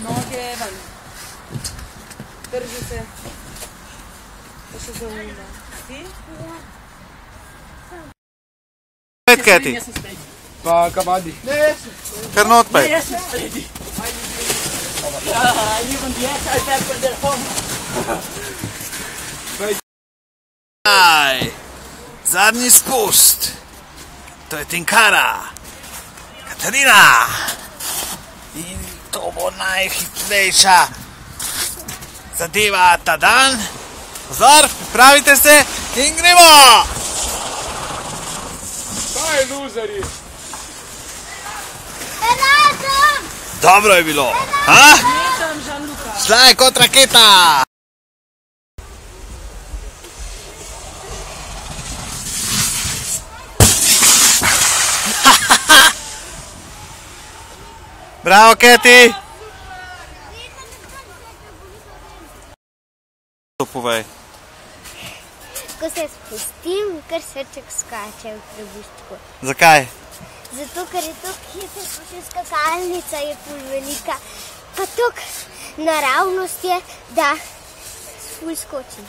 Noge ven. Drži se. Pa še za unda. Si? Pet, Keti. Pa kavadi. Kar not pet. Zadnji spust. To je Tinkara. Katarina. In to bo najhitrejša zadeva ta dan. Pozor, pripravite se in gremo! Kaj, luzeri? Dobro je bilo. Šla je kot raketa. Bravo, Keti. To povej. Ko se spustim, kar srček skače v trebuščku. Zakaj? Zato, ker je toliko hiter, pa še skakalnica je ful velika. Pa toliko naravnost je, da ful skočim.